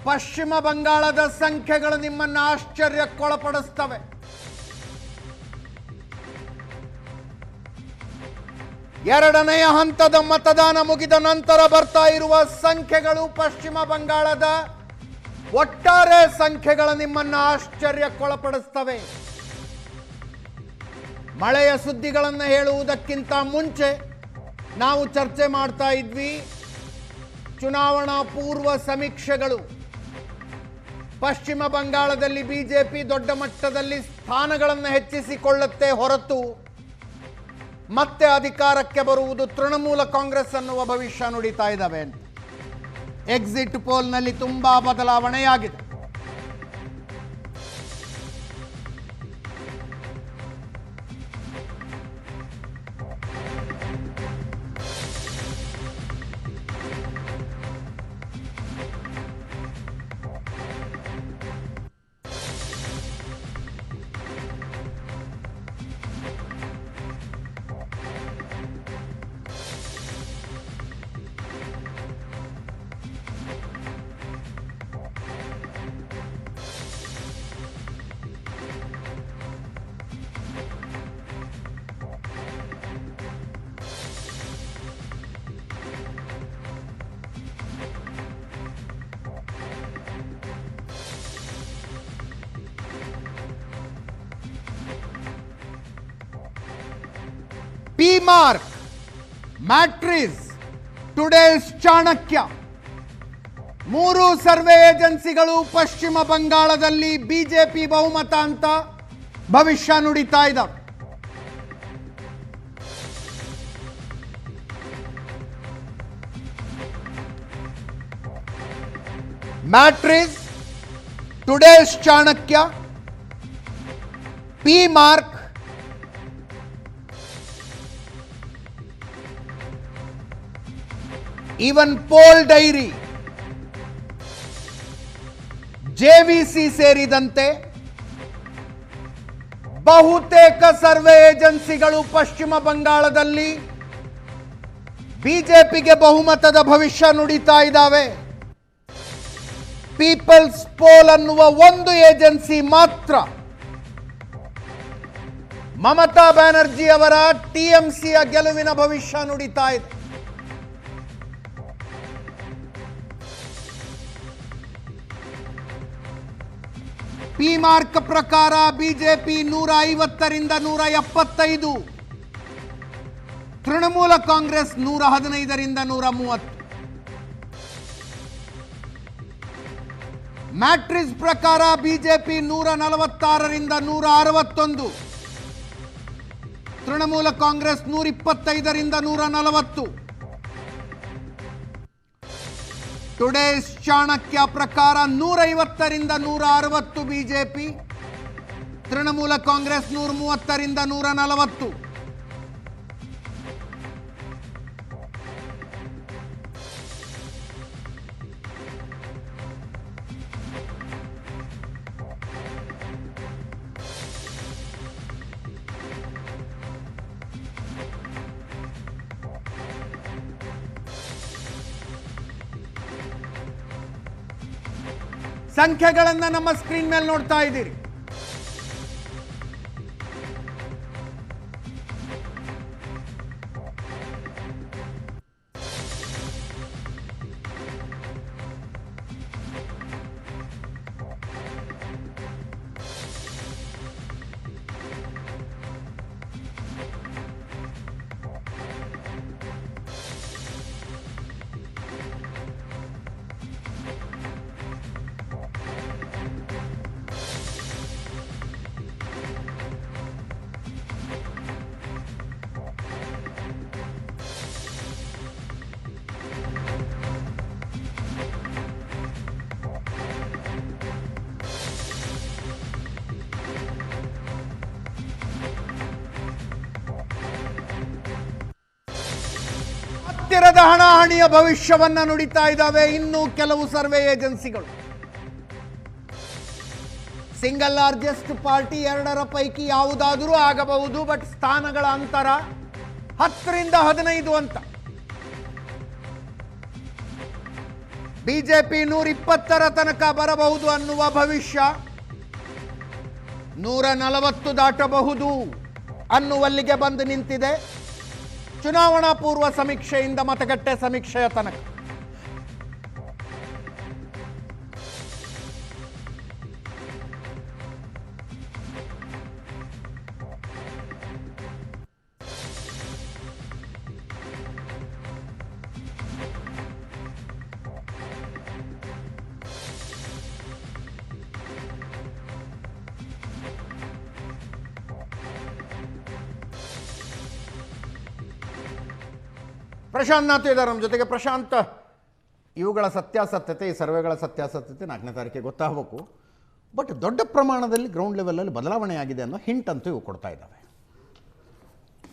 ಪಶ್ಚಿಮ ಬಂಗಾಳದ ಸಂಖ್ಯೆಗಳು ನಿಮ್ಮನ್ನು ಆಶ್ಚರ್ಯಕ್ಕೊಳಪಡಿಸ್ತವೆ. ಎರಡನೆಯ ಹಂತದ ಮತದಾನ ಮುಗಿದ ನಂತರ ಬರ್ತಾ ಇರುವ ಸಂಖ್ಯೆಗಳು ಪಶ್ಚಿಮ ಬಂಗಾಳದ ಒಟ್ಟಾರೆ ಸಂಖ್ಯೆಗಳು ನಿಮ್ಮನ್ನು ಆಶ್ಚರ್ಯಕ್ಕೊಳಪಡಿಸ್ತವೆ. ಮಳೆಯ ಸುದ್ದಿಗಳನ್ನು ಹೇಳುವುದಕ್ಕಿಂತ ಮುಂಚೆ ನಾವು ಚರ್ಚೆ ಮಾಡ್ತಾ ಇದ್ವಿ, ಚುನಾವಣಾ ಪೂರ್ವ ಸಮೀಕ್ಷೆಗಳು ಪಶ್ಚಿಮ ಬಂಗಾಳದಲ್ಲಿ ಬಿಜೆಪಿ ದೊಡ್ಡ ಮಟ್ಟದಲ್ಲಿ ಸ್ಥಾನಗಳನ್ನು ಹೆಚ್ಚಿಸಿಕೊಳ್ಳುತ್ತೆ ಹೊರತು ಮತ್ತೆ ಅಧಿಕಾರಕ್ಕೆ ಬರುವುದು ತೃಣಮೂಲ ಕಾಂಗ್ರೆಸ್ ಅನ್ನುವ ಭವಿಷ್ಯ ನುಡಿತಾ ಇದ್ದಾವೆ ಅಂತ. ಎಕ್ಸಿಟ್ ಪೋಲ್ನಲ್ಲಿ ತುಂಬಾ ಬದಲಾವಣೆಯಾಗಿದೆ. ಪಿ ಮಾರ್ಕ್, ಮ್ಯಾಟ್ರಿಸ್, ಟುಡೇಸ್ ಚಾಣಕ್ಯ, ಮೂರು ಸರ್ವೆ ಏಜೆನ್ಸಿಗಳು ಪಶ್ಚಿಮ ಬಂಗಾಳದಲ್ಲಿ ಬಿಜೆಪಿ ಬಹುಮತ ಅಂತ ಭವಿಷ್ಯ ನುಡಿತಾ ಇದ್ದಾವೆ. Matrize, Today's Chanakya, P Marq, even poll diary, JVC ಸೇರಿದಂತೆ ಬಹುತೇಕ ಸರ್ವೆ ಏಜೆನ್ಸಿಗಳು ಪಶ್ಚಿಮ ಬಂಗಾಳದಲ್ಲಿ ಬಿಜೆಪಿಗೆ ಬಹುಮತದ ಭವಿಷ್ಯ ನುಡಿತಾ ಇದ್ದಾವೆ. ಪೀಪಲ್ಸ್ ಪೋಲ್ ಅನ್ನುವ ಒಂದು ಏಜೆನ್ಸಿ ಮಾತ್ರ ಮಮತಾ ಬ್ಯಾನರ್ಜಿ ಅವರ ಟಿಎಂಸಿಯ ಗೆಲುವಿನ ಭವಿಷ್ಯ ನುಡಿತಾ ಇದೆ. ಪಿ ಮಾರ್ಕ್ ಪ್ರಕಾರ ಬಿಜೆಪಿ 150ರಿಂದ 175, ತೃಣಮೂಲ ಕಾಂಗ್ರೆಸ್ 115ರಿಂದ 130. ಮ್ಯಾಟ್ರಿಸ್ ಪ್ರಕಾರ ಬಿಜೆಪಿ 146ರಿಂದ 161, ತೃಣಮೂಲ ಕಾಂಗ್ರೆಸ್ 125ರಿಂದ 140. ಟುಡೇಸ್ ಚಾಣಕ್ಯ ಪ್ರಕಾರ 150ರಿಂದ 160 ಬಿಜೆಪಿ, ತೃಣಮೂಲ ಕಾಂಗ್ರೆಸ್ 130ರಿಂದ 140. ಸಂಖ್ಯೆಗಳನ್ನು ನಮ್ಮ ಸ್ಕ್ರೀನ್ ಮೇಲೆ ನೋಡ್ತಾ ಇದ್ದೀರಿ. ಹತ್ತಿರದ ಹಣಾಹಣಿಯ ಭವಿಷ್ಯವನ್ನ ನುಡಿತಾ ಇದ್ದಾವೆ ಇನ್ನು ಕೆಲವು ಸರ್ವೆ ಏಜೆನ್ಸಿಗಳು. ಸಿಂಗಲ್ ಲಾರ್ಜೆಸ್ಟ್ ಪಾರ್ಟಿ ಎರಡರ ಪೈಕಿ ಯಾವುದಾದರೂ ಆಗಬಹುದು, ಬಟ್ ಸ್ಥಾನಗಳ ಅಂತರ 10ರಿಂದ 15 ಅಂತ. ಬಿಜೆಪಿ 120ರ ತನಕ ಬರಬಹುದು ಅನ್ನುವ ಭವಿಷ್ಯ, 140 ದಾಟಬಹುದು ಅನ್ನುವಲ್ಲಿಗೆ ಬಂದು ನಿಂತಿದೆ. ಚುನಾವಣಾ ಪೂರ್ವ ಸಮೀಕ್ಷೆಯಿಂದ ಮತಗಟ್ಟೆ ಸಮೀಕ್ಷೆಯ ತನಕ. ಪ್ರಶಾಂತ್ ನಾಥ್ ಇದ್ದಾರೆ ನಮ್ಮ ಜೊತೆಗೆ. ಪ್ರಶಾಂತ್, ಇವುಗಳ ಸತ್ಯಾಸತ್ಯತೆ, ಈ ಸರ್ವೆಗಳ ಸತ್ಯಾಸತ್ಯತೆ 4ನೇ ತಾರೀಕಿಗೆ ಗೊತ್ತಾಗಬೇಕು. ಬಟ್ ದೊಡ್ಡ ಪ್ರಮಾಣದಲ್ಲಿ ಗ್ರೌಂಡ್ ಲೆವೆಲಲ್ಲಿ ಬದಲಾವಣೆ ಆಗಿದೆ ಅನ್ನೋ ಹಿಂಟ್ ಅಂತೂ ಇವು ಕೊಡ್ತಾ ಇದ್ದಾವೆ.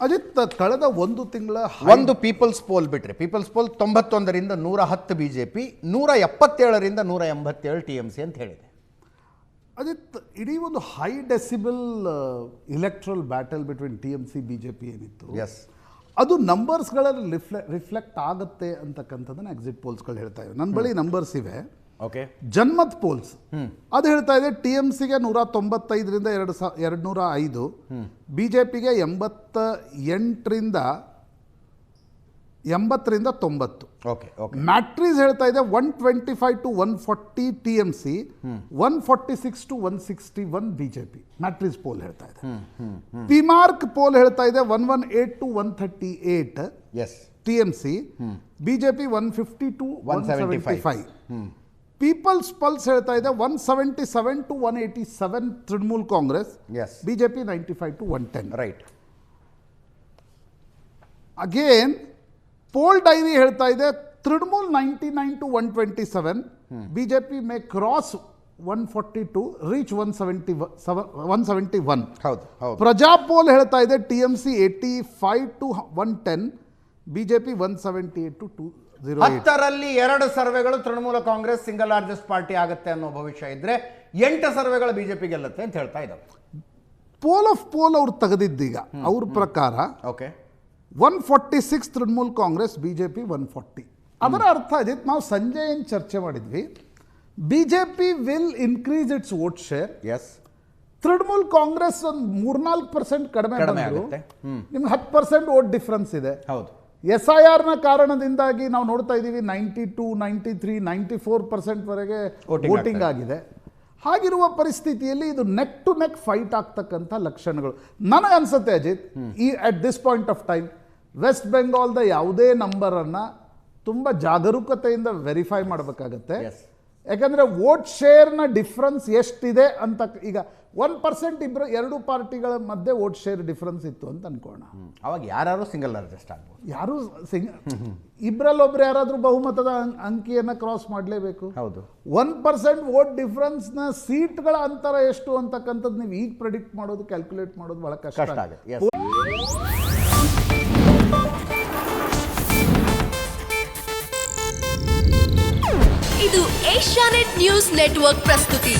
ಅಜಿತ್, ಕಳೆದ ಒಂದು ತಿಂಗಳ ಒಂದು ಪೀಪಲ್ಸ್ ಪೋಲ್ ಬಿಟ್ಟರೆ, ಪೀಪಲ್ಸ್ ಪೋಲ್ 91ರಿಂದ 110 BJP, 177ರಿಂದ 187 TMC ಅಂತ ಹೇಳಿದೆ. ಅಜಿತ್, ಇಡೀ ಒಂದು high decibel electoral battle between TMC BJP ಏನಿತ್ತು, ಎಸ್, ಅದು ನಂಬರ್ಸ್ಗಳಲ್ಲಿ ರಿಫ್ಲೆಕ್ಟ್ ಆಗುತ್ತೆ ಅಂತಕ್ಕಂಥದ್ದನ್ನ ಎಕ್ಸಿಟ್ ಪೋಲ್ಸ್ಗಳು ಹೇಳ್ತಾ ಇವೆ. ನನ್ನ ಬಳಿ ನಂಬರ್ಸ್ ಇವೆ. ಓಕೆ, ಜನ್ಮತ್ ಪೋಲ್ಸ್ ಅದು ಹೇಳ್ತಾ ಇದೆ TMCಗೆ 195ರಿಂದ 205, BJPಗೆ 88ರಿಂದ 90. Okay okay. ಮ್ಯಾಟ್ರೀಸ್ ಹೇಳ್ತಾ ಇದೆ 125 to 140 TMC, 146 to 161 BJP. Matrize poll ಹೇಳ್ತಾ ಇದೆ. ಪಿಮಾರ್ಕ್ ಪೋಲ್ ಹೇಳ್ತಾ ಇದೆ 118 to 138 yes TMC, BJP 150 to 175. People's pulse ಹೇಳ್ತಾ ಇದೆ 177 to 187 Trinamool Congress, yes, BJP 95 to 110. Right. Again poll diary ಹೇಳ್ತಾ ಇದೆ Trinamool 99 to 127, BJP may cross 142, reach 171. ಹೌದು ಹೌದು. ಪ್ರಜಾ ಪೋಲ್ ಹೇಳ್ತಾ ಇದೆ TMC 85 to 110, BJP 178 to 208. 10ರಲ್ಲಿ 2 ಸರ್ವೆಗಳು Trinamool Congress single largest party ಆಗುತ್ತೆ ಅನ್ನೋ ಭವಿಷ್ಯ ಇದ್ರೆ, 8 ಸರ್ವೆಗಳು ಬಿಜೆಪಿ ಗೆಲ್ಲುತ್ತೆ ಅಂತ ಹೇಳ್ತಾ ಇದ್ದಾವೆ. ಪೋಲ್ ಆಫ್ ಪೋಲ್ ಅವ್ರು ತೆಗೆದಿದ್ದೀಗ ಅವ್ರ ಪ್ರಕಾರ ಓಕೆ, 146 ತೃಣಮೂಲ್ ಕಾಂಗ್ರೆಸ್, BJP 140. ಅದರ ಅರ್ಥ ಅಜಿತ್, ನಾವು ಸಂಜೆ ಏನು ಚರ್ಚೆ ಮಾಡಿದ್ವಿ, BJP will increase its vote share. Yes, Trinamool Congress ಒಂದು 3-4% ಕಡಿಮೆ ಆಗುತ್ತೆ. ನಿಮ್ಗೆ 10% ವೋಟ್ ಡಿಫ್ರೆನ್ಸ್ ಇದೆ. ಹೌದು. SIRನ ಕಾರಣದಿಂದಾಗಿ ನಾವು ನೋಡ್ತಾ ಇದ್ದೀವಿ 92, 93, 94% ವರೆಗೆ ವೋಟಿಂಗ್ ಆಗಿದೆ. ಹಾಗಿರುವ ಪರಿಸ್ಥಿತಿಯಲ್ಲಿ ಇದು ನೆಕ್ ಟು ನೆಕ್ ಫೈಟ್ ಆಗ್ತಕ್ಕಂಥ ಲಕ್ಷಣಗಳು ನನಗನ್ಸುತ್ತೆ Ajit. At this point of time west ಬೆಂಗಾಲ್ದ ಯಾವುದೇ ನಂಬರನ್ನು ತುಂಬ ಜಾಗರೂಕತೆಯಿಂದ ವೆರಿಫೈ ಮಾಡಬೇಕಾಗತ್ತೆ. ಯಾಕಂದರೆ ವೋಟ್ ಶೇರ್ನ ಡಿಫ್ರೆನ್ಸ್ ಎಷ್ಟಿದೆ ಅಂತ, ಈಗ 1% ಎರಡು ಪಾರ್ಟಿಗಳ ಮಧ್ಯೆ ವೋಟ್ ಶೇರ್ ಡಿಫ್ರೆನ್ಸ್ ಇತ್ತು ಅಂತ ಅನ್ಕೋಣ. ಅವಾಗ ಯಾರು ಸಿಂಗಲ್ ಲಾರ್ಜೆಸ್ಟ್ ಆಗ್ಬೋದು, ಯಾರು ಇಬ್ಬರಲ್ಲೊಬ್ರು ಯಾರಾದರೂ ಬಹುಮತದ ಅಂಕಿಯನ್ನು ಕ್ರಾಸ್ ಮಾಡಲೇಬೇಕು. ಹೌದು. 1% ವೋಟ್ ಡಿಫ್ರೆನ್ಸ್ನ ಸೀಟ್ಗಳ ಅಂತರ ಎಷ್ಟು ಅಂತಕ್ಕಂಥದ್ದು ನೀವು ಈಗ ಪ್ರೆಡಿಕ್ಟ್ ಮಾಡೋದು, ಕ್ಯಾಲ್ಕುಲೇಟ್ ಮಾಡೋದು ಬಹಳ ಕಷ್ಟ ಆಗುತ್ತೆ. ಇದು ಏಷ್ಯಾನೆಟ್ ನ್ಯೂಸ್ ನೆಟ್ವರ್ಕ್ ಪ್ರಸ್ತುತಿ.